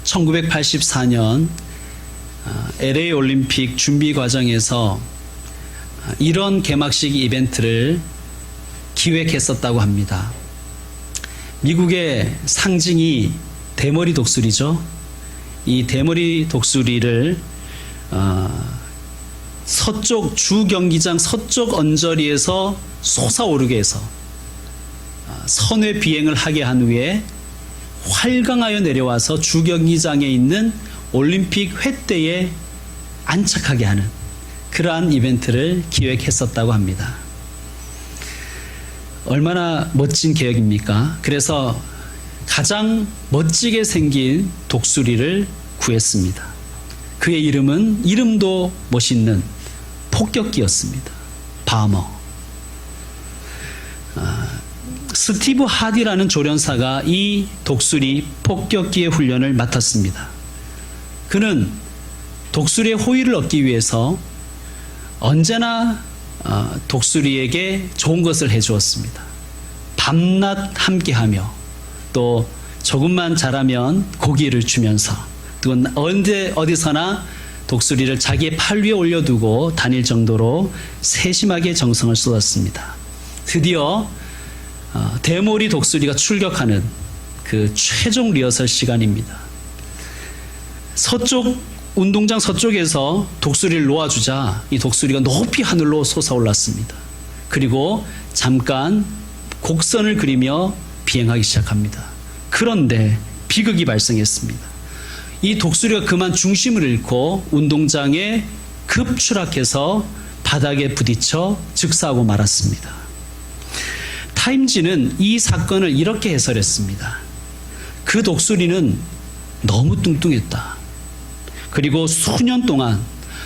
1984년 LA 올림픽 준비 과정에서 이런 개막식 이벤트를 기획했었다고 합니다. 미국의 상징이 대머리 독수리죠. 이 대머리 독수리를 서쪽 주 경기장 서쪽 언저리에서 솟아오르게 해서 선회 비행을 하게 한 후에 활강하여 내려와서 주 경기장에 있는 올림픽 횃대에 안착하게 하는 그러한 이벤트를 기획했었다고 합니다. 얼마나 멋진 계획입니까? 그래서 가장 멋지게 생긴 독수리를 구했습니다. 그의 이름은 이름도 멋있는 폭격기였습니다. 바머. 스티브 하디라는 조련사가 이 독수리 폭격기의 훈련을 맡았습니다. 그는 독수리의 호의를 얻기 위해서 언제나 독수리에게 좋은 것을 해주었습니다. 밤낮 함께하며 또 조금만 자라면 고기를 주면서 또 언제 어디서나 독수리를 자기의 팔 위에 올려두고 다닐 정도로 세심하게 정성을 쏟았습니다. 드디어 대머리 독수리가 출격하는 그 최종 리허설 시간입니다. 서쪽 운동장 서쪽에서 독수리를 놓아주자 이 독수리가 높이 하늘로 솟아올랐습니다. 그리고 잠깐 곡선을 그리며 비행하기 시작합니다. 그런데 비극이 발생했습니다. 이 독수리가 그만 중심을 잃고 운동장에 급추락해서 바닥에 부딪혀 즉사하고 말았습니다. 타임지는 이 사건을 이렇게 해설했습니다. 그 독수리는 너무 뚱뚱했다. 그리고 수년 동안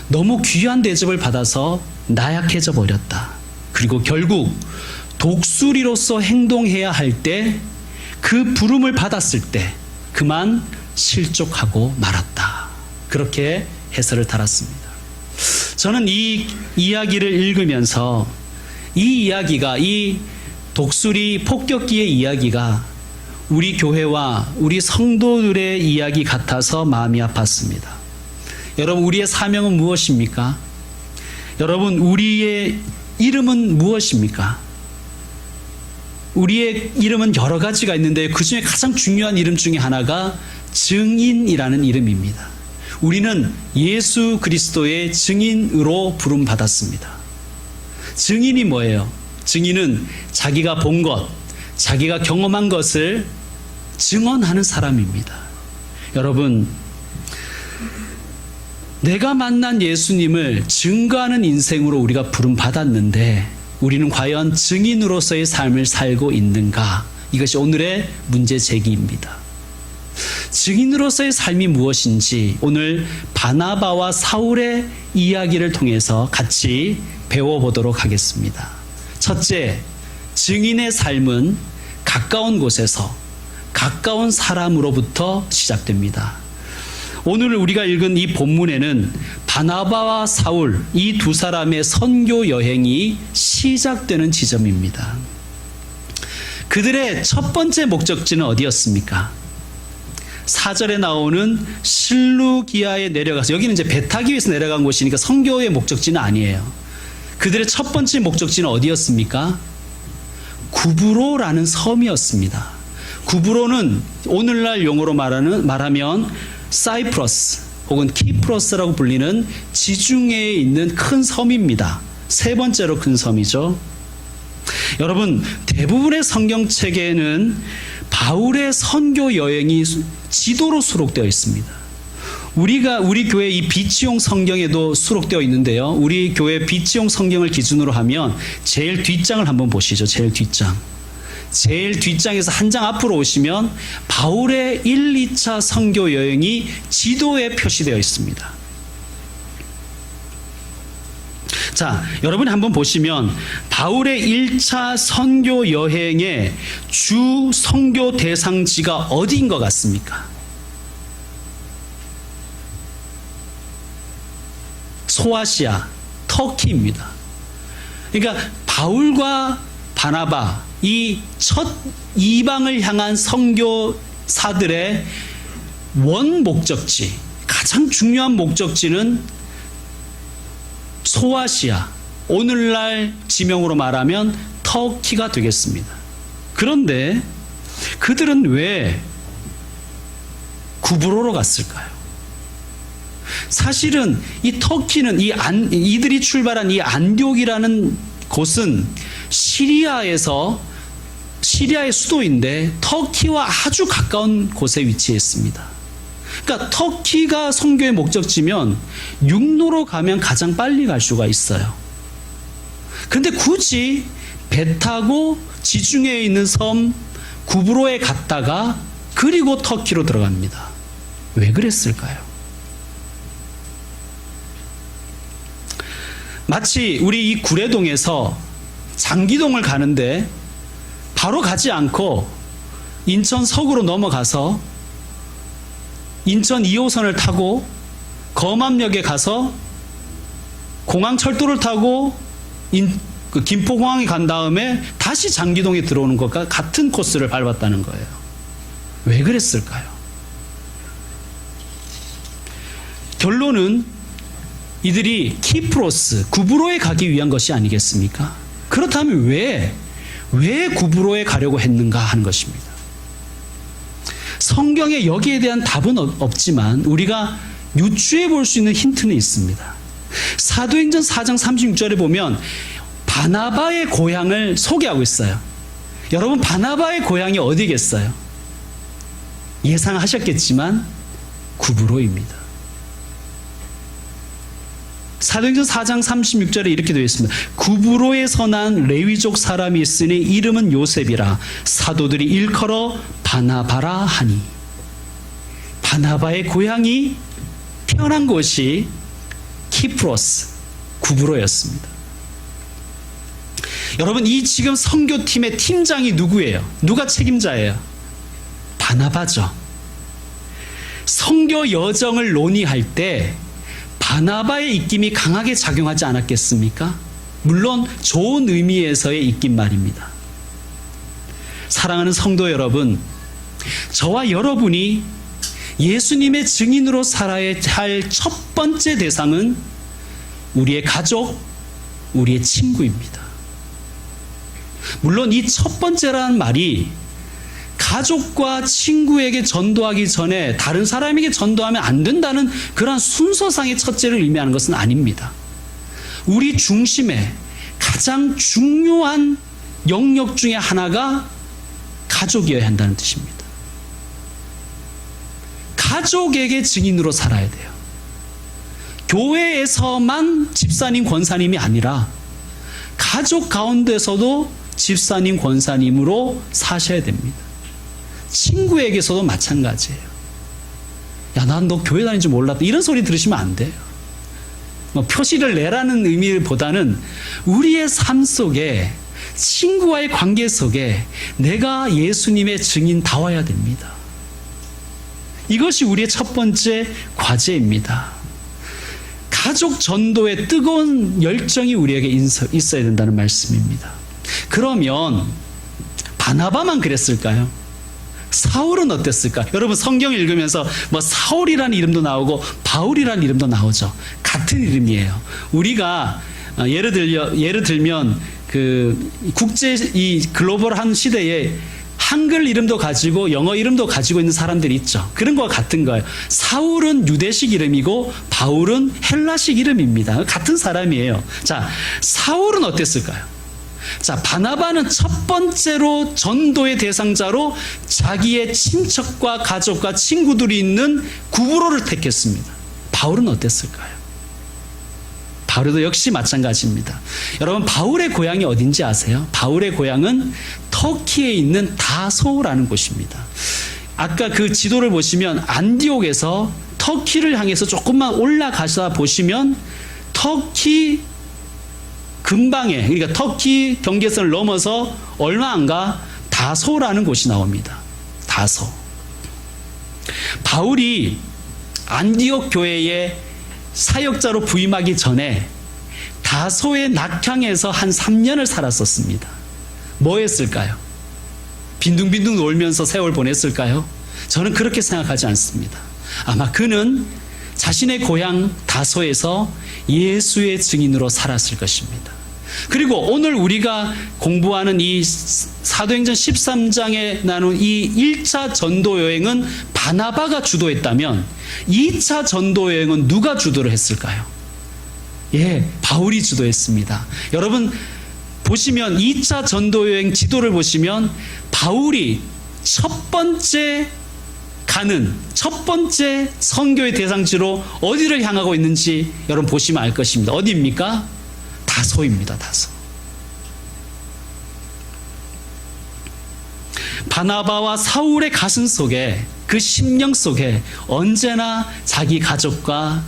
너무 귀한 대접을 받아서 나약해져 버렸다. 그리고 결국 독수리로서 행동해야 할 때 그 부름을 받았을 때 그만 실족하고 말았다. 그렇게 해설을 달았습니다. 저는 이 이야기를 읽으면서 이 이야기가 이 독수리 폭격기의 이야기가 우리 교회와 우리 성도들의 이야기 같아서 마음이 아팠습니다. 여러분, 우리의 사명은 무엇입니까? 여러분, 우리의 이름은 무엇입니까? 우리의 이름은 여러 가지가 있는데 그 중에 가장 중요한 이름 중에 하나가 증인이라는 이름입니다. 우리는 예수 그리스도의 증인으로 부름받았습니다. 증인이 뭐예요? 증인은 자기가 본 것, 자기가 경험한 것을 증언하는 사람입니다. 여러분, 내가 만난 예수님을 증거하는 인생으로 우리가 부름받았는데 우리는 과연 증인으로서의 삶을 살고 있는가? 이것이 오늘의 문제 제기입니다. 증인으로서의 삶이 무엇인지 오늘 바나바와 사울의 이야기를 통해서 같이 배워보도록 하겠습니다. 첫째, 증인의 삶은 가까운 곳에서 가까운 사람으로부터 시작됩니다. 오늘 우리가 읽은 이 본문에는 바나바와 사울 이 두 사람의 선교 여행이 시작되는 지점입니다. 그들의 첫 번째 목적지는 어디였습니까? 4절에 나오는 실루기아에 내려가서, 여기는 이제 배 타기 위해서 내려간 곳이니까 선교의 목적지는 아니에요. 그들의 첫 번째 목적지는 어디였습니까? 구브로라는 섬이었습니다. 구브로는 오늘날 용어로 말하면 사이프러스 혹은 키프러스라고 불리는 지중해에 있는 큰 섬입니다. 세 번째로 큰 섬이죠. 여러분, 대부분의 성경책에는 바울의 선교 여행이 지도로 수록되어 있습니다. 우리 교회 이 비치용 성경에도 수록되어 있는데요. 우리 교회 비치용 성경을 기준으로 하면 제일 뒷장을 한번 보시죠. 제일 뒷장. 제일 뒷장에서 한 장 앞으로 오시면 바울의 1, 2차 선교 여행이 지도에 표시되어 있습니다. 자, 여러분이 한번 보시면 바울의 1차 선교 여행의 주 선교 대상지가 어디인 것 같습니까? 소아시아, 터키입니다. 그러니까 바울과 바나바 이 첫 이방을 향한 선교 사들의 원 목적지, 가장 중요한 목적지는 소아시아, 오늘날 지명으로 말하면 터키가 되겠습니다. 그런데 그들은 왜 구브로로 갔을까요? 사실은 이 터키는 이들이 출발한 이 안디옥이라는 곳은 시리아의 수도인데 터키와 아주 가까운 곳에 위치했습니다. 그러니까 터키가 선교의 목적지면 육로로 가면 가장 빨리 갈 수가 있어요. 근데 굳이 배 타고 지중해에 있는 섬 구브로에 갔다가 그리고 터키로 들어갑니다. 왜 그랬을까요? 마치 우리 이 구례동에서 장기동을 가는데 바로 가지 않고 인천 서구로 넘어가서 인천 2호선을 타고 검암역에 가서 공항철도를 타고 김포공항에 간 다음에 다시 장기동에 들어오는 것과 같은 코스를 밟았다는 거예요. 왜 그랬을까요? 결론은 이들이 키프로스, 구브로에 가기 위한 것이 아니겠습니까? 그렇다면 왜 구브로에 가려고 했는가 하는 것입니다. 성경에 여기에 대한 답은 없지만 우리가 유추해 볼 수 있는 힌트는 있습니다. 사도행전 4장 36절에 보면 바나바의 고향을 소개하고 있어요. 여러분, 바나바의 고향이 어디겠어요? 예상하셨겠지만 구브로입니다. 사도행전 4장 36절에 이렇게 되어 있습니다. 구브로에서 난 레위족 사람이 있으니 이름은 요셉이라 사도들이 일컬어 바나바라 하니. 바나바의 고향이 태어난 곳이 키프로스, 구브로였습니다. 여러분, 이 지금 선교팀의 팀장이 누구예요? 누가 책임자예요? 바나바죠. 선교 여정을 논의할 때 바나바의 입김이 강하게 작용하지 않았겠습니까? 물론 좋은 의미에서의 입김 말입니다. 사랑하는 성도 여러분, 저와 여러분이 예수님의 증인으로 살아야 할 첫 번째 대상은 우리의 가족, 우리의 친구입니다. 물론 이 첫 번째라는 말이 가족과 친구에게 전도하기 전에 다른 사람에게 전도하면 안 된다는 그러한 순서상의 첫째를 의미하는 것은 아닙니다. 우리 중심에 가장 중요한 영역 중에 하나가 가족이어야 한다는 뜻입니다. 가족에게 증인으로 살아야 돼요. 교회에서만 집사님, 권사님이 아니라 가족 가운데서도 집사님, 권사님으로 사셔야 됩니다. 친구에게서도 마찬가지예요. 야, 난 너 교회 다니는 줄 몰랐다. 이런 소리 들으시면 안 돼요. 표시를 내라는 의미보다는 우리의 삶 속에, 친구와의 관계 속에 내가 예수님의 증인다워야 됩니다. 이것이 우리의 첫 번째 과제입니다. 가족 전도의 뜨거운 열정이 우리에게 있어야 된다는 말씀입니다. 그러면 바나바만 그랬을까요? 사울은 어땠을까? 여러분, 성경을 읽으면서 사울이라는 이름도 나오고 바울이라는 이름도 나오죠. 같은 이름이에요. 우리가 예를 들면 그 국제 이 글로벌한 시대에 한글 이름도 가지고 영어 이름도 가지고 있는 사람들이 있죠. 그런 거와 같은 거예요. 사울은 유대식 이름이고 바울은 헬라식 이름입니다. 같은 사람이에요. 자, 사울은 어땠을까요? 자, 바나바는 첫 번째로 전도의 대상자로 자기의 친척과 가족과 친구들이 있는 구브로를 택했습니다. 바울은 어땠을까요? 바울도 역시 마찬가지입니다. 여러분, 바울의 고향이 어딘지 아세요? 바울의 고향은 터키에 있는 다소라는 곳입니다. 아까 그 지도를 보시면 안디옥에서 터키를 향해서 조금만 올라가서 보시면 터키 근방에, 그러니까 터키 경계선을 넘어서 얼마 안 가 다소라는 곳이 나옵니다. 다소. 바울이 안디옥 교회에 사역자로 부임하기 전에 다소의 낙향에서 한 3년을 살았었습니다. 뭐 했을까요? 빈둥빈둥 놀면서 세월 보냈을까요? 저는 그렇게 생각하지 않습니다. 아마 그는 자신의 고향 다소에서 예수의 증인으로 살았을 것입니다. 그리고 오늘 우리가 공부하는 이 사도행전 13장에 나눈 이 1차 전도 여행은 바나바가 주도했다면 2차 전도 여행은 누가 주도를 했을까요? 예, 바울이 주도했습니다. 여러분 보시면 2차 전도 여행 지도를 보시면 바울이 첫 번째 선교의 대상지로 어디를 향하고 있는지 여러분 보시면 알 것입니다. 어디입니까? 다소입니다. 다소. 바나바와 사울의 가슴 속에, 그 심령 속에 언제나 자기 가족과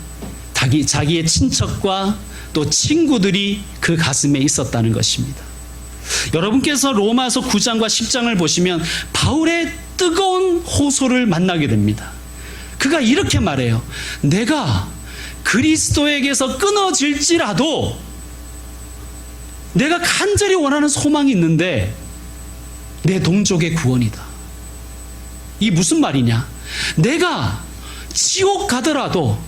자기의 친척과 또 친구들이 그 가슴에 있었다는 것입니다. 여러분께서 로마서 9장과 10장을 보시면 바울의 뜨거운 호소를 만나게 됩니다. 그가 이렇게 말해요. 내가 그리스도에게서 끊어질지라도 내가 간절히 원하는 소망이 있는데 내 동족의 구원이다. 이 무슨 말이냐? 내가 지옥 가더라도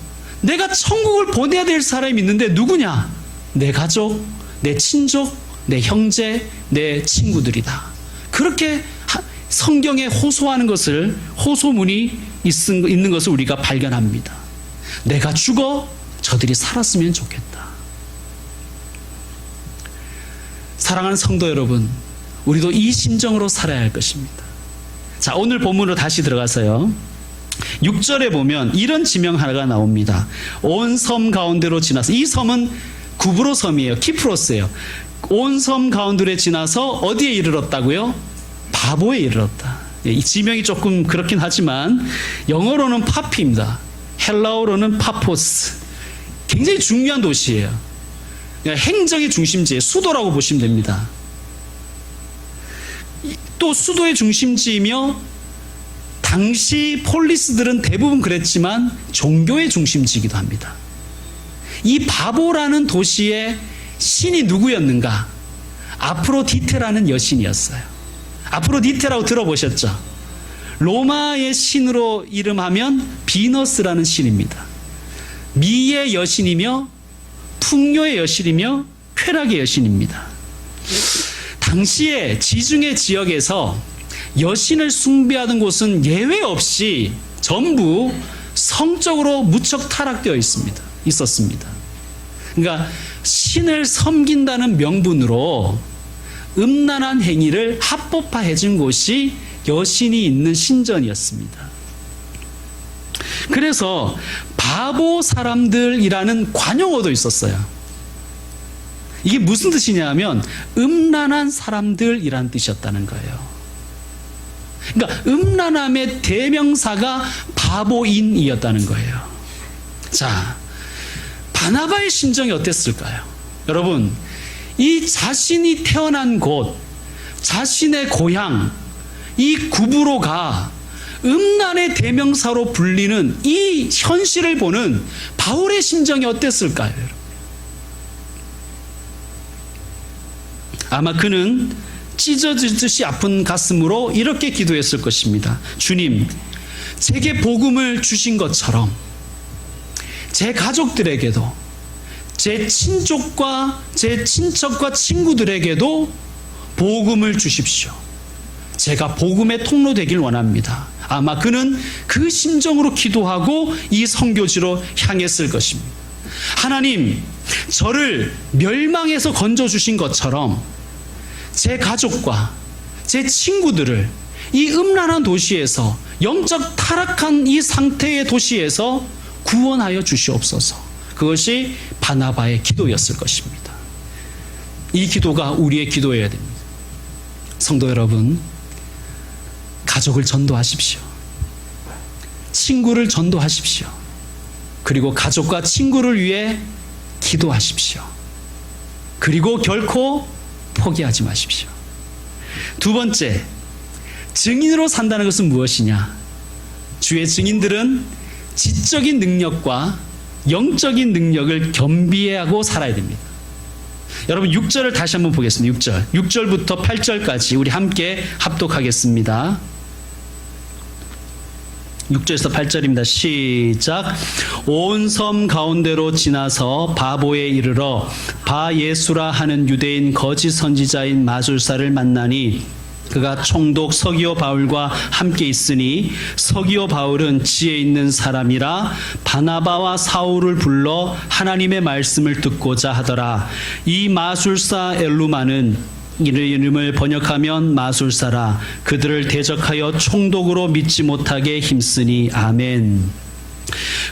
내가 천국을 보내야 될 사람이 있는데 누구냐? 내 가족, 내 친족, 내 형제, 내 친구들이다. 그렇게 성경에 호소하는 것을, 호소문이 있는 것을 우리가 발견합니다. 내가 죽어 저들이 살았으면 좋겠다. 사랑하는 성도 여러분, 우리도 이 심정으로 살아야 할 것입니다. 자, 오늘 본문으로 다시 들어가서요. 6절에 보면 이런 지명 하나가 나옵니다. 온 섬 가운데로 지나서, 이 섬은 구브로 섬이에요. 키프로스예요. 온 섬 가운데로 지나서 어디에 이르렀다고요? 바보에 이르렀다. 이 지명이 조금 그렇긴 하지만 영어로는 파피입니다. 헬라어로는 파포스. 굉장히 중요한 도시예요. 행정의 중심지의 수도라고 보시면 됩니다. 또 수도의 중심지이며 당시 폴리스들은 대부분 그랬지만 종교의 중심지이기도 합니다. 이 바보라는 도시의 신이 누구였는가? 아프로디테라는 여신이었어요. 아프로디테라고 들어보셨죠? 로마의 신으로 이름하면 비너스라는 신입니다. 미의 여신이며 풍요의 여신이며 쾌락의 여신입니다. 당시에 지중해 지역에서 여신을 숭배하던 곳은 예외 없이 전부 성적으로 무척 타락되어 있었습니다. 그러니까 신을 섬긴다는 명분으로 음란한 행위를 합법화해 준 곳이 여신이 있는 신전이었습니다. 그래서 바보 사람들이라는 관용어도 있었어요. 이게 무슨 뜻이냐면 음란한 사람들이라는 뜻이었다는 거예요. 그러니까 음란함의 대명사가 바보인이었다는 거예요. 자, 바나바의 심정이 어땠을까요? 여러분, 이 자신이 태어난 곳, 자신의 고향, 이 구브로가 음란의 대명사로 불리는 이 현실을 보는 바울의 심정이 어땠을까요? 아마 그는 찢어지듯이 아픈 가슴으로 이렇게 기도했을 것입니다. 주님, 제게 복음을 주신 것처럼 제 가족들에게도, 제 친족과 제 친척과 친구들에게도 복음을 주십시오. 제가 복음의 통로 되길 원합니다. 아마 그는 그 심정으로 기도하고 이 선교지로 향했을 것입니다. 하나님, 저를 멸망에서 건져주신 것처럼 제 가족과 제 친구들을 이 음란한 도시에서, 영적 타락한 이 상태의 도시에서 구원하여 주시옵소서. 그것이 바나바의 기도였을 것입니다. 이 기도가 우리의 기도여야 됩니다. 성도 여러분, 가족을 전도하십시오. 친구를 전도하십시오. 그리고 가족과 친구를 위해 기도하십시오. 그리고 결코 포기하지 마십시오. 두 번째, 증인으로 산다는 것은 무엇이냐? 주의 증인들은 지적인 능력과 영적인 능력을 겸비하고 살아야 됩니다. 여러분 6절을 다시 한번 보겠습니다. 6절부터 8절까지 우리 함께 합독하겠습니다. 6절에서 8절입니다. 시작. 온 섬 가운데로 지나서 바보에 이르러 바 예수라 하는 유대인 거짓 선지자인 마술사를 만나니 그가 총독 서기오 바울과 함께 있으니 서기오 바울은 지혜 있는 사람이라 바나바와 사울을 불러 하나님의 말씀을 듣고자 하더라. 이 마술사 엘루마는 이름을 번역하면 마술사라. 그들을 대적하여 총독으로 믿지 못하게 힘쓰니. 아멘.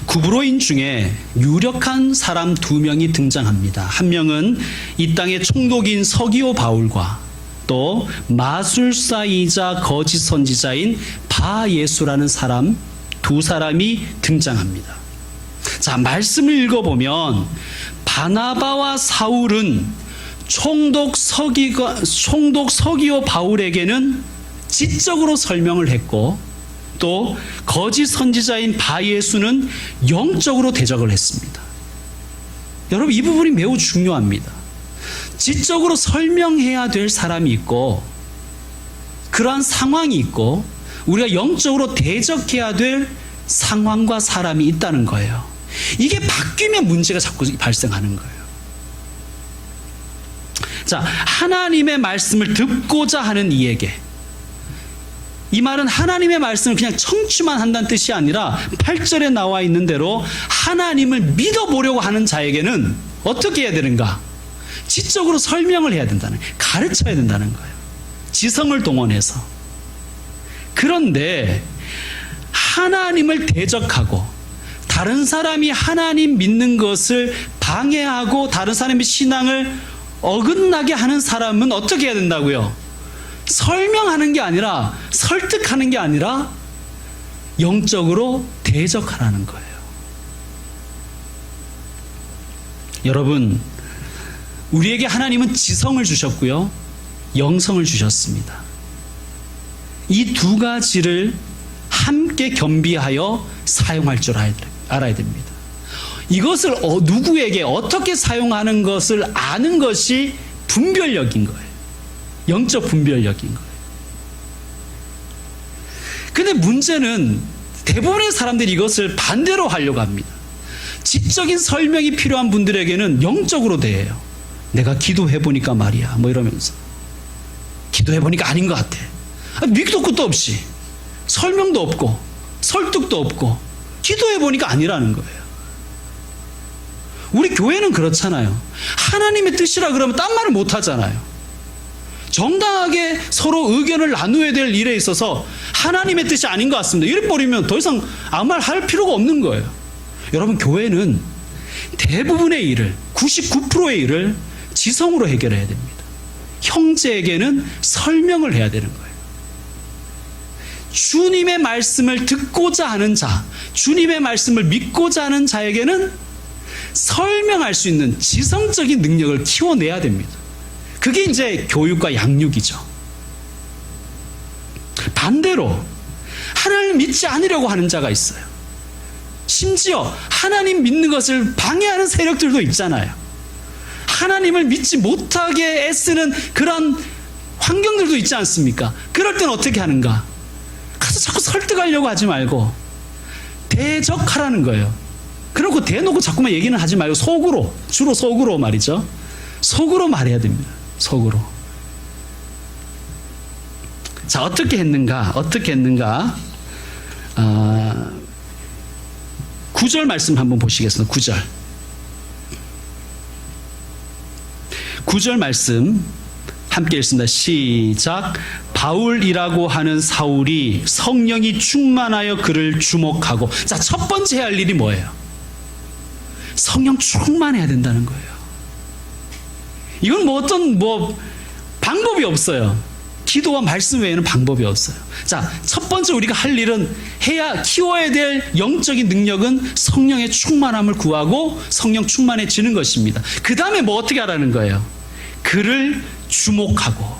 구브로인 중에 유력한 사람 2명이 등장합니다. 한 명은 이 땅의 총독인 서기오 바울과 또 마술사이자 거짓 선지자인 바 예수라는 사람, 2사람이 등장합니다. 자, 말씀을 읽어보면 바나바와 사울은 총독 서기오 바울에게는 지적으로 설명을 했고 또 거짓 선지자인 바 예수는 영적으로 대적을 했습니다. 여러분, 이 부분이 매우 중요합니다. 지적으로 설명해야 될 사람이 있고 그러한 상황이 있고 우리가 영적으로 대적해야 될 상황과 사람이 있다는 거예요. 이게 바뀌면 문제가 자꾸 발생하는 거예요. 자, 하나님의 말씀을 듣고자 하는 이에게, 이 말은 하나님의 말씀을 그냥 청취만 한다는 뜻이 아니라 8절에 나와 있는 대로 하나님을 믿어보려고 하는 자에게는 어떻게 해야 되는가? 지적으로 설명을 해야 된다는, 가르쳐야 된다는 거예요. 지성을 동원해서. 그런데 하나님을 대적하고 다른 사람이 하나님 믿는 것을 방해하고 다른 사람의 신앙을 어긋나게 하는 사람은 어떻게 해야 된다고요? 설명하는 게 아니라, 설득하는 게 아니라 영적으로 대적하라는 거예요. 여러분, 우리에게 하나님은 지성을 주셨고요, 영성을 주셨습니다. 이 2가지를 함께 겸비하여 사용할 줄 알아야 됩니다. 이것을 누구에게 어떻게 사용하는 것을 아는 것이 분별력인 거예요. 영적 분별력인 거예요. 근데 문제는 대부분의 사람들이 이것을 반대로 하려고 합니다. 지적인 설명이 필요한 분들에게는 영적으로 대해요. 내가 기도해보니까 말이야, 뭐 이러면서. 기도해보니까 아닌 것 같아. 믿도 끝도 없이, 설명도 없고, 설득도 없고, 기도해보니까 아니라는 거예요. 우리 교회는 그렇잖아요. 하나님의 뜻이라 그러면 딴 말을 못 하잖아요. 정당하게 서로 의견을 나누어야 될 일에 있어서 하나님의 뜻이 아닌 것 같습니다, 이래 버리면 더 이상 아무 말 할 필요가 없는 거예요. 여러분, 교회는 대부분의 일을, 99%의 일을 지성으로 해결해야 됩니다. 형제에게는 설명을 해야 되는 거예요. 주님의 말씀을 듣고자 하는 자, 주님의 말씀을 믿고자 하는 자에게는 설명할 수 있는 지성적인 능력을 키워내야 됩니다. 그게 이제 교육과 양육이죠. 반대로 하나님을 믿지 않으려고 하는 자가 있어요. 심지어 하나님 믿는 것을 방해하는 세력들도 있잖아요. 하나님을 믿지 못하게 애쓰는 그런 환경들도 있지 않습니까? 그럴 때는 어떻게 하는가? 가서 자꾸 설득하려고 하지 말고 대적하라는 거예요. 그러고 대놓고 자꾸만 얘기는 하지 말고 속으로, 주로 속으로 말이죠. 속으로 말해야 됩니다. 속으로. 자, 어떻게 했는가? 9절 말씀 한번 보시겠습니다. 9절 말씀 함께 읽습니다. 시작. 바울이라고 하는 사울이 성령이 충만하여 그를 주목하고. 자, 첫 번째 해야 할 일이 뭐예요? 성령 충만해야 된다는 거예요. 이건 어떤 방법이 없어요. 기도와 말씀 외에는 방법이 없어요. 자, 첫 번째 우리가 할 일은 키워야 될 영적인 능력은 성령의 충만함을 구하고 성령 충만해지는 것입니다. 그 다음에 어떻게 하라는 거예요? 그를 주목하고.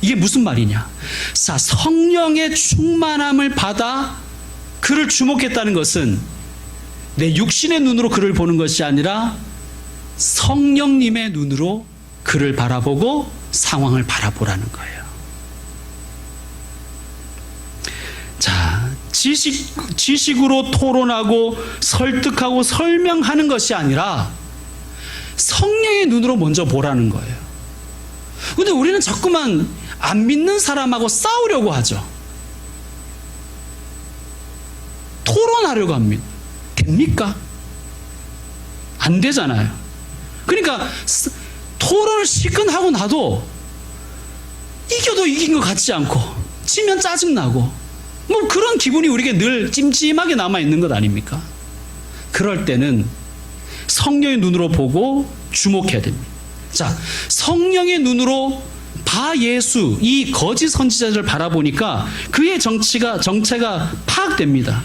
이게 무슨 말이냐? 자, 성령의 충만함을 받아 그를 주목했다는 것은 내 육신의 눈으로 그를 보는 것이 아니라 성령님의 눈으로 그를 바라보고 상황을 바라보라는 거예요. 자, 지식으로 토론하고 설득하고 설명하는 것이 아니라 성령의 눈으로 먼저 보라는 거예요. 근데 우리는 자꾸만 안 믿는 사람하고 싸우려고 하죠. 토론하려고 합니다. 됩니까? 안 되잖아요. 그러니까 토론을 실컷 하고 나도 이겨도 이긴 것 같지 않고 지면 짜증나고 뭐 그런 기분이 우리에게 늘 찜찜하게 남아있는 것 아닙니까? 그럴 때는 성령의 눈으로 보고 주목해야 됩니다. 자, 성령의 눈으로 바예수, 이 거짓 선지자를 바라보니까 그의 정체가 파악됩니다.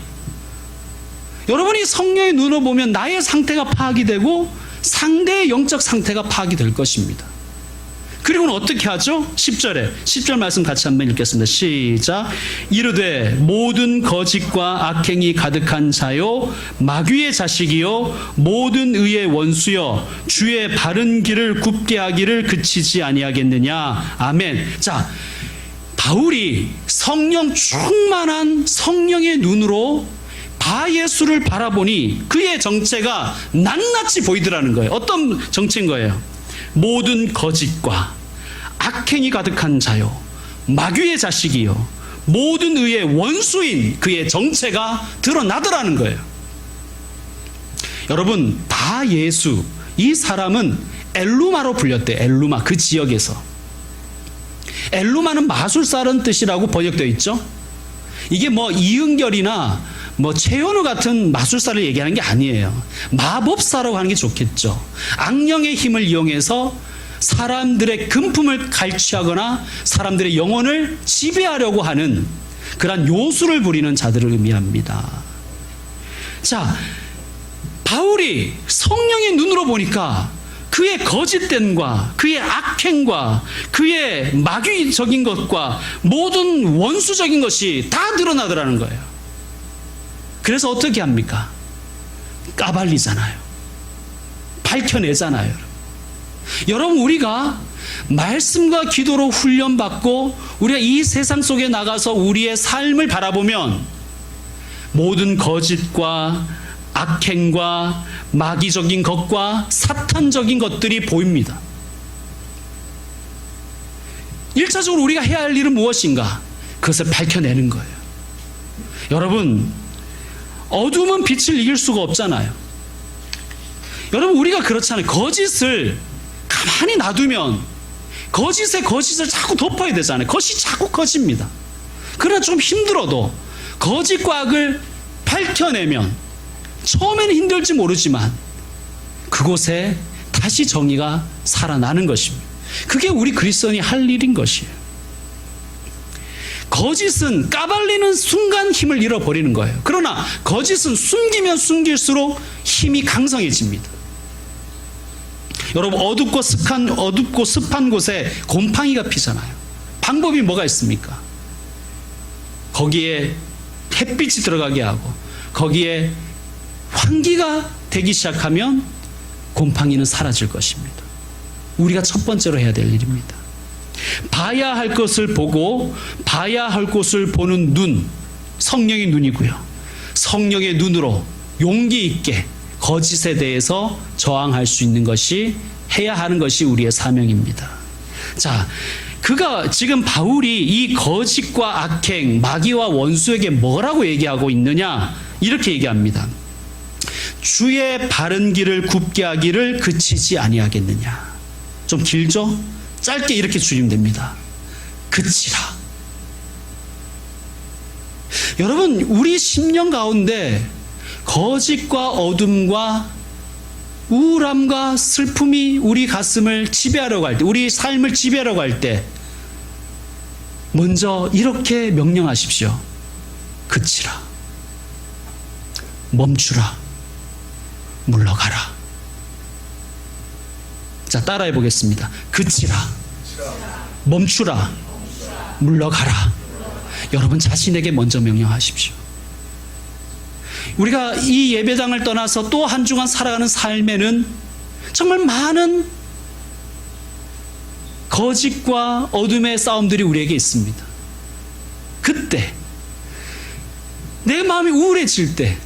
여러분이 성령의 눈으로 보면 나의 상태가 파악이 되고 상대의 영적 상태가 파악이 될 것입니다. 그리고는 어떻게 하죠? 10절 말씀 같이 한번 읽겠습니다. 시작. 이르되 모든 거짓과 악행이 가득한 자요 마귀의 자식이요 모든 의의 원수여 주의 바른 길을 굽게 하기를 그치지 아니하겠느냐. 아멘. 자, 바울이 성령 충만한 성령의 눈으로 바예수를 바라보니 그의 정체가 낱낱이 보이더라는 거예요. 어떤 정체인 거예요? 모든 거짓과 악행이 가득한 자요 마귀의 자식이요 모든 의의 원수인 그의 정체가 드러나더라는 거예요. 여러분, 바예수, 이 사람은 엘루마로 불렸대요. 엘루마, 그 지역에서. 엘루마는 마술사라는 뜻이라고 번역되어 있죠. 이게 뭐 이은결이나 뭐 최현우 같은 마술사를 얘기하는 게 아니에요. 마법사라고 하는 게 좋겠죠. 악령의 힘을 이용해서 사람들의 금품을 갈취하거나 사람들의 영혼을 지배하려고 하는 그러한 요술을 부리는 자들을 의미합니다. 자, 바울이 성령의 눈으로 보니까 그의 거짓됨과 그의 악행과 그의 마귀적인 것과 모든 원수적인 것이 다 드러나더라는 거예요. 그래서 어떻게 합니까? 까발리잖아요. 밝혀내잖아요. 여러분, 우리가 말씀과 기도로 훈련받고 우리가 이 세상 속에 나가서 우리의 삶을 바라보면 모든 거짓과 악행과 마귀적인 것과 사탄적인 것들이 보입니다. 1차적으로 우리가 해야 할 일은 무엇인가? 그것을 밝혀내는 거예요. 여러분, 어둠은 빛을 이길 수가 없잖아요. 여러분, 우리가 그렇잖아요. 거짓을 가만히 놔두면 거짓을 자꾸 덮어야 되잖아요. 거짓이 자꾸 커집니다. 그러나 좀 힘들어도 거짓과 악을 밝혀내면 처음에는 힘들지 모르지만 그곳에 다시 정의가 살아나는 것입니다. 그게 우리 그리스도인이 할 일인 것이에요. 거짓은 까발리는 순간 힘을 잃어버리는 거예요. 그러나 거짓은 숨기면 숨길수록 힘이 강성해집니다. 여러분, 어둡고 습한 곳에 곰팡이가 피잖아요. 방법이 뭐가 있습니까? 거기에 햇빛이 들어가게 하고 거기에 환기가 되기 시작하면 곰팡이는 사라질 것입니다. 우리가 첫 번째로 해야 될 일입니다. 봐야 할 것을 보고 봐야 할 곳을 보는 눈, 성령의 눈이고요. 성령의 눈으로 용기 있게 거짓에 대해서 저항할 수 있는 것이, 해야 하는 것이 우리의 사명입니다. 자, 지금 바울이 이 거짓과 악행, 마귀와 원수에게 뭐라고 얘기하고 있느냐? 이렇게 얘기합니다. 주의 바른 길을 굽게 하기를 그치지 아니하겠느냐. 좀 길죠? 짧게 이렇게 줄이면 됩니다. 그치라. 여러분, 우리 심령 가운데 거짓과 어둠과 우울함과 슬픔이 우리 가슴을 지배하려고 할 때, 우리 삶을 지배하려고 할 때 먼저 이렇게 명령하십시오. 그치라. 멈추라. 물러가라. 자, 따라해 보겠습니다. 그치라. 멈추라. 물러가라. 여러분 자신에게 먼저 명령하십시오. 우리가 이 예배당을 떠나서 또 한 주간 살아가는 삶에는 정말 많은 거짓과 어둠의 싸움들이 우리에게 있습니다. 그때 내 마음이 우울해질 때,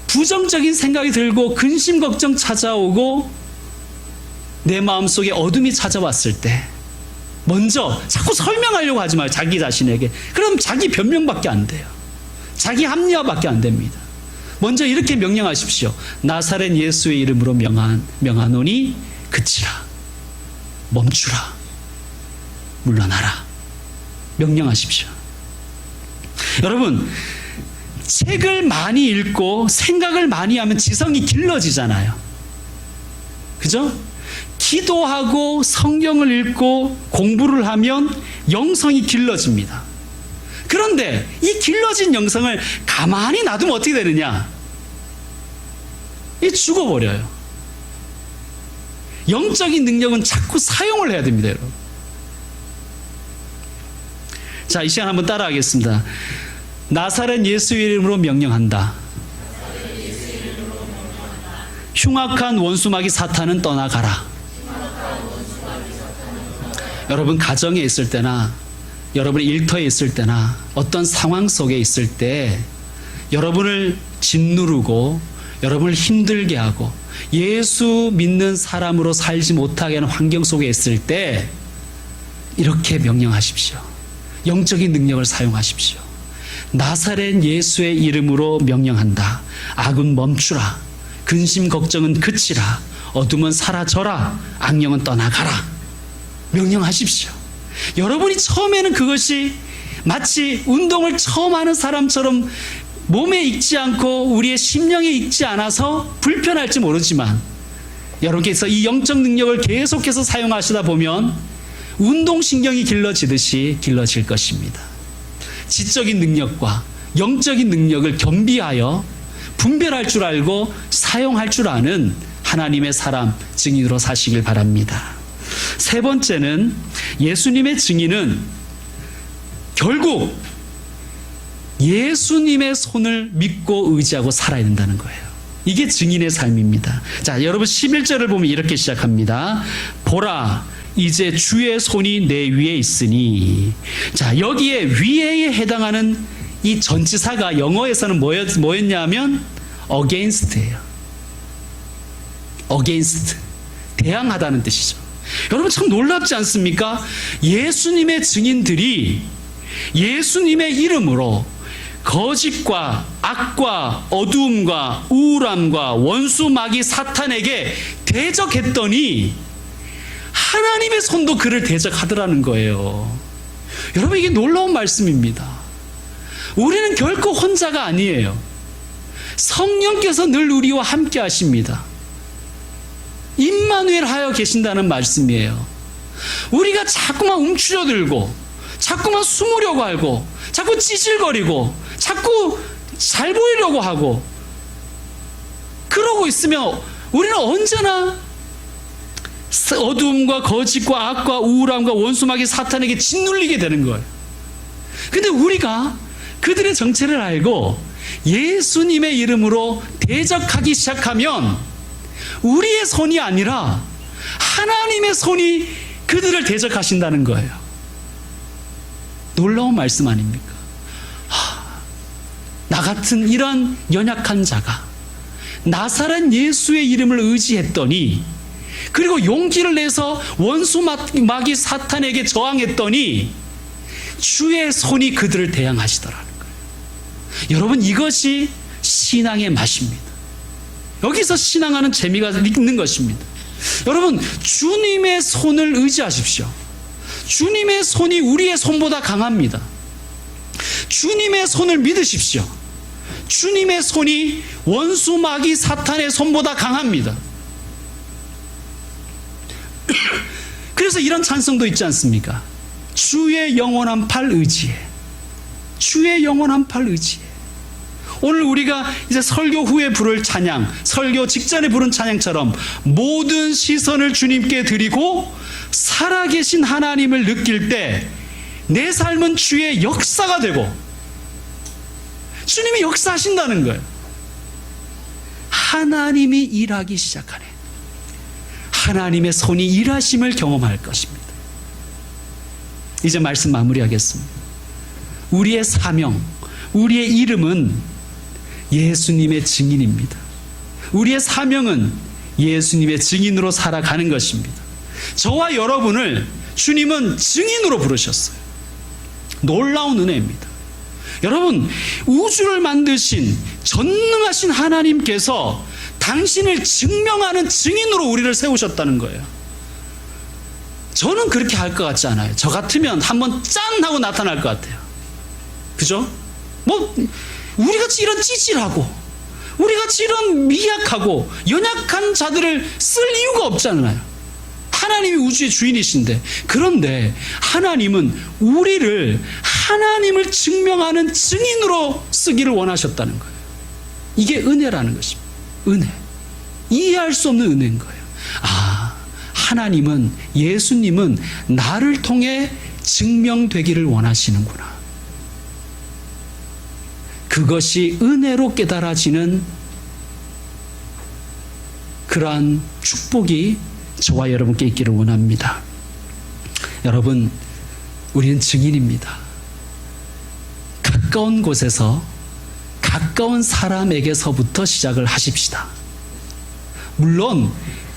부정적인 생각이 들고 근심 걱정 찾아오고 내 마음속에 어둠이 찾아왔을 때 먼저 자꾸 설명하려고 하지 마요. 자기 자신에게. 그럼 자기 변명밖에 안 돼요. 자기 합리화밖에 안 됩니다. 먼저 이렇게 명령하십시오. 나사렛 예수의 이름으로 명하노니 그치라, 멈추라, 물러나라. 명령하십시오. 여러분, 책을 많이 읽고 생각을 많이 하면 지성이 길러지잖아요. 그죠? 기도하고 성경을 읽고 공부를 하면 영성이 길러집니다. 그런데 이 길러진 영성을 가만히 놔두면 어떻게 되느냐? 이 죽어버려요. 영적인 능력은 자꾸 사용을 해야 됩니다, 여러분. 자, 이 시간 한번 따라하겠습니다. 나사렛 예수의 이름으로 명령한다. 흉악한 원수마귀 사탄은 떠나가라. 여러분 가정에 있을 때나 여러분의 일터에 있을 때나 어떤 상황 속에 있을 때 여러분을 짓누르고 여러분을 힘들게 하고 예수 믿는 사람으로 살지 못하게 하는 환경 속에 있을 때 이렇게 명령하십시오. 영적인 능력을 사용하십시오. 나사렛 예수의 이름으로 명령한다. 악은 멈추라. 근심 걱정은 그치라. 어둠은 사라져라. 악령은 떠나가라. 명령하십시오. 여러분이 처음에는 그것이 마치 운동을 처음 하는 사람처럼 몸에 익지 않고 우리의 심령에 익지 않아서 불편할지 모르지만 여러분께서 이 영적 능력을 계속해서 사용하시다 보면 운동신경이 길러지듯이 길러질 것입니다. 지적인 능력과 영적인 능력을 겸비하여 분별할 줄 알고 사용할 줄 아는 하나님의 사람 증인으로 사시길 바랍니다. 세 번째는 예수님의 증인은 결국 예수님의 손을 믿고 의지하고 살아야 된다는 거예요. 이게 증인의 삶입니다. 자, 여러분 11절을 보면 이렇게 시작합니다. 보라, 이제 주의 손이 내 위에 있으니. 자, 여기에 위에에 해당하는 이 전치사가 영어에서는 뭐였냐면 against예요. against, 대항하다는 뜻이죠. 여러분 참 놀랍지 않습니까? 예수님의 증인들이 예수님의 이름으로 거짓과 악과 어두움과 우울함과 원수 마귀 사탄에게 대적했더니 하나님의 손도 그를 대적하더라는 거예요. 여러분 이게 놀라운 말씀입니다. 우리는 결코 혼자가 아니에요. 성령께서 늘 우리와 함께 하십니다. 임마누엘 하여 계신다는 말씀이에요. 우리가 자꾸만 움츠려들고 자꾸만 숨으려고 하고 자꾸 찌질거리고 자꾸 잘 보이려고 하고 그러고 있으면 우리는 언제나 어두움과 거짓과 악과 우울함과 원수마귀 사탄에게 짓눌리게 되는 거예요. 근데 우리가 그들의 정체를 알고 예수님의 이름으로 대적하기 시작하면 우리의 손이 아니라 하나님의 손이 그들을 대적하신다는 거예요. 놀라운 말씀 아닙니까? 나 같은 이런 연약한 자가 나사렛 예수의 이름을 의지했더니 그리고 용기를 내서 원수 마귀 사탄에게 저항했더니 주의 손이 그들을 대항하시더라는 거예요. 여러분 이것이 신앙의 맛입니다. 여기서 신앙하는 재미가 있는 것입니다. 여러분 주님의 손을 의지하십시오. 주님의 손이 우리의 손보다 강합니다. 주님의 손을 믿으십시오. 주님의 손이 원수 마귀 사탄의 손보다 강합니다. 그래서 이런 찬송도 있지 않습니까? 주의 영원한 팔 의지해. 주의 영원한 팔 의지해. 오늘 우리가 이제 설교 후에 부를 찬양, 설교 직전에 부른 찬양처럼 모든 시선을 주님께 드리고 살아계신 하나님을 느낄 때 내 삶은 주의 역사가 되고 주님이 역사하신다는 거예요. 하나님이 일하기 시작하네. 하나님의 손이 일하심을 경험할 것입니다. 이제 말씀 마무리하겠습니다. 우리의 사명, 우리의 이름은 예수님의 증인입니다. 우리의 사명은 예수님의 증인으로 살아가는 것입니다. 저와 여러분을 주님은 증인으로 부르셨어요. 놀라운 은혜입니다. 여러분, 우주를 만드신 전능하신 하나님께서 당신을 증명하는 증인으로 우리를 세우셨다는 거예요. 저는 그렇게 할 것 같지 않아요. 저 같으면 한번 짠 하고 나타날 것 같아요. 그죠? 우리같이 이런 찌질하고, 우리같이 이런 미약하고 연약한 자들을 쓸 이유가 없잖아요. 하나님이 우주의 주인이신데. 그런데 하나님은 우리를 하나님을 증명하는 증인으로 쓰기를 원하셨다는 거예요. 이게 은혜라는 것입니다. 은혜. 이해할 수 없는 은혜인 거예요. 하나님은, 예수님은 나를 통해 증명되기를 원하시는구나. 그것이 은혜로 깨달아지는 그러한 축복이 저와 여러분께 있기를 원합니다. 여러분, 우리는 증인입니다. 가까운 곳에서 가까운 사람에게서부터 시작을 하십시다. 물론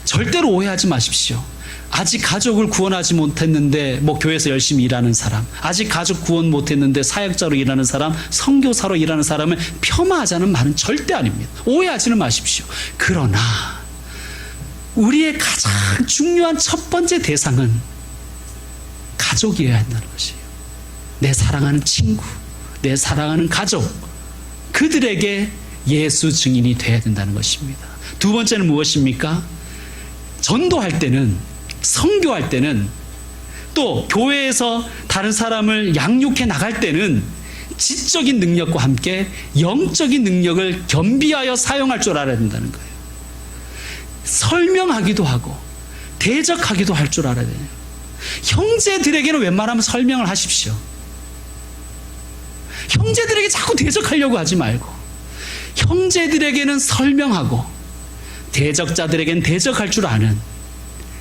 절대로 오해하지 마십시오. 아직 가족을 구원하지 못했는데 교회에서 열심히 일하는 사람, 아직 가족 구원 못했는데 사역자로 일하는 사람, 선교사로 일하는 사람을 폄하하자는 말은 절대 아닙니다. 오해하지는 마십시오. 그러나 우리의 가장 중요한 첫 번째 대상은 가족이어야 한다는 것이에요. 내 사랑하는 친구, 내 사랑하는 가족, 그들에게 예수 증인이 되어야 된다는 것입니다. 두 번째는 무엇입니까? 전도할 때는, 선교할 때는, 또 교회에서 다른 사람을 양육해 나갈 때는 지적인 능력과 함께 영적인 능력을 겸비하여 사용할 줄 알아야 된다는 거예요. 설명하기도 하고 대적하기도 할 줄 알아야 돼요. 형제들에게는 웬만하면 설명을 하십시오. 형제들에게 자꾸 대적하려고 하지 말고 형제들에게는 설명하고 대적자들에게는 대적할 줄 아는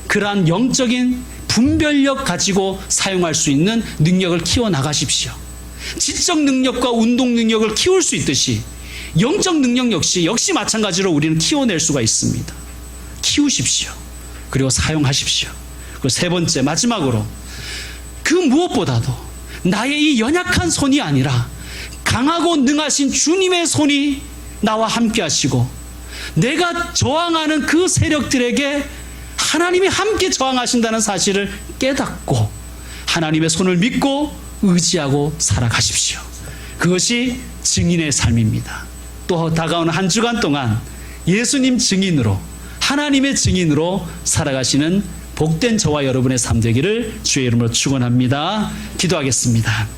그러한 영적인 분별력 가지고 사용할 수 있는 능력을 키워나가십시오. 지적 능력과 운동 능력을 키울 수 있듯이 영적 능력 역시 마찬가지로 우리는 키워낼 수가 있습니다. 키우십시오. 그리고 사용하십시오. 그리고 세 번째, 마지막으로, 그 무엇보다도 나의 이 연약한 손이 아니라 강하고 능하신 주님의 손이 나와 함께 하시고 내가 저항하는 그 세력들에게 하나님이 함께 저항하신다는 사실을 깨닫고 하나님의 손을 믿고 의지하고 살아가십시오. 그것이 증인의 삶입니다. 또 다가오는 한 주간 동안 예수님 증인으로, 하나님의 증인으로 살아가시는 복된 저와 여러분의 삶 되기를 주의 이름으로 축원합니다. 기도하겠습니다.